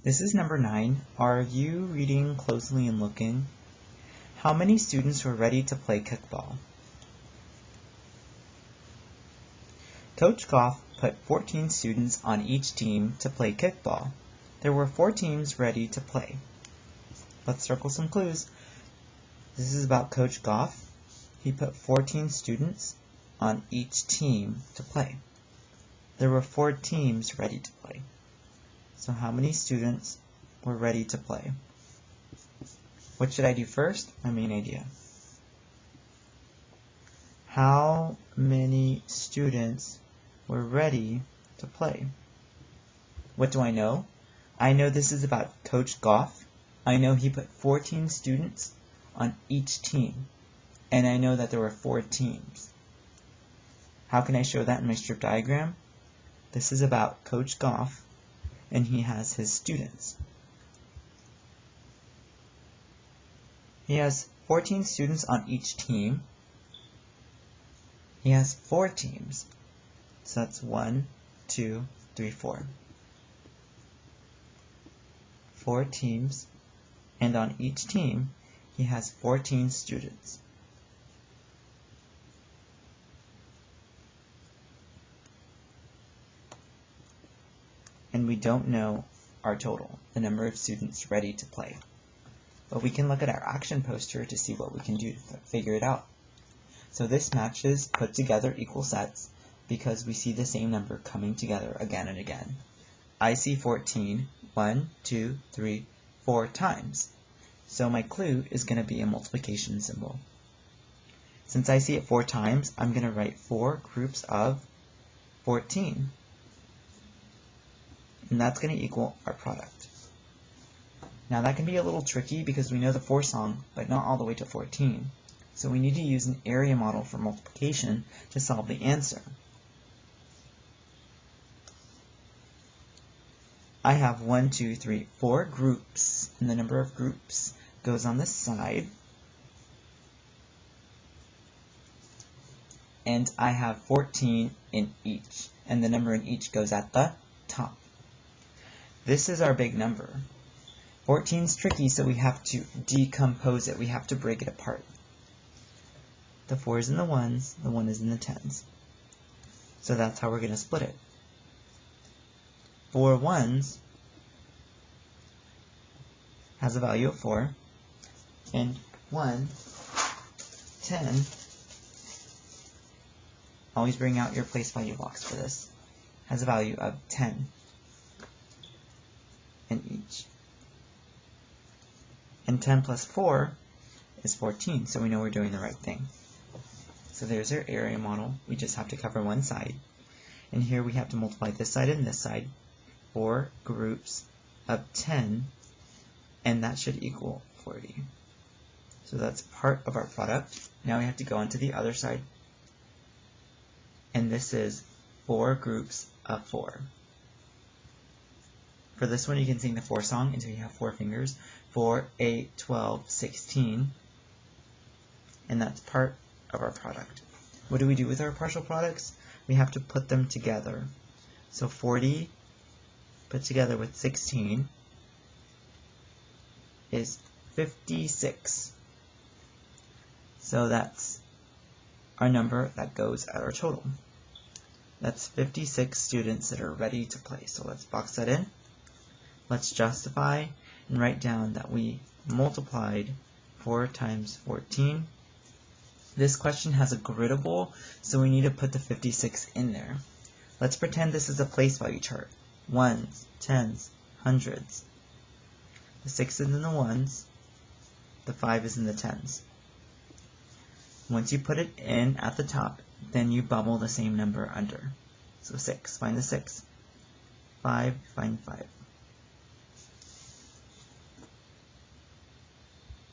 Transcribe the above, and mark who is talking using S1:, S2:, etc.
S1: This is number 9. Are you reading closely and looking? How many students were ready to play kickball? Coach Goff put 14 students on each team to play kickball. There were 4 teams ready to play. Let's circle some clues. This is about Coach Goff. He put 14 students on each team to play. There were 4 teams ready to play. So how many students were ready to play? What should I do first? My main idea. How many students were ready to play? What do I know? I know this is about Coach Goff. I know he put 14 students on each team. And I know that there were 4 teams. How can I show that in my strip diagram? This is about Coach Goff, and he has his students. He has 14 students on each team. He has 4 teams. So that's 1, 2, 3, 4. 4 teams, and on each team, he has 14 students. And we don't know our total, the number of students ready to play. But we can look at our action poster to see what we can do to figure it out. So this matches put together equal sets because we see the same number coming together again and again. I see 14 1, 2, 3, 4 times. So my clue is going to be a multiplication symbol. Since I see it 4 times, I'm going to write 4 groups of 14. And that's going to equal our product. Now that can be a little tricky because we know the 4 song, but not all the way to 14. So we need to use an area model for multiplication to solve the answer. I have 1, 2, 3, 4 groups, and the number of groups goes on this side. And I have 14 in each, and the number in each goes at the top. This is our big number. 14 is tricky, so we have to decompose it. We have to break it apart. The 4 is in the 1s, the 1 is in the 10s. So that's how we're going to split it. 4 1s has a value of 4, and 1 10, always bring out your place value box for this, has a value of 10 in each. And 10 plus 4 is 14, so we know we're doing the right thing. So there's our area model. We just have to cover one side. And here we have to multiply this side and this side. 4 groups of 10, and that should equal 40. So that's part of our product. Now we have to go on to the other side. And this is 4 groups of 4. For this one, you can sing the 4 song until you have 4 fingers. 4, 8, 12, 16. And that's part of our product. What do we do with our partial products? We have to put them together. So 40 put together with 16 is 56. So that's our number that goes at our total. That's 56 students that are ready to play. So let's box that in. Let's justify and write down that we multiplied 4 times 14. This question has a griddable, so we need to put the 56 in there. Let's pretend this is a place value chart. 1s, 10s, 100s. The 6 is in the 1s, the 5 is in the 10s. Once you put it in at the top, then you bubble the same number under. So 6, find the 6. 5, find 5.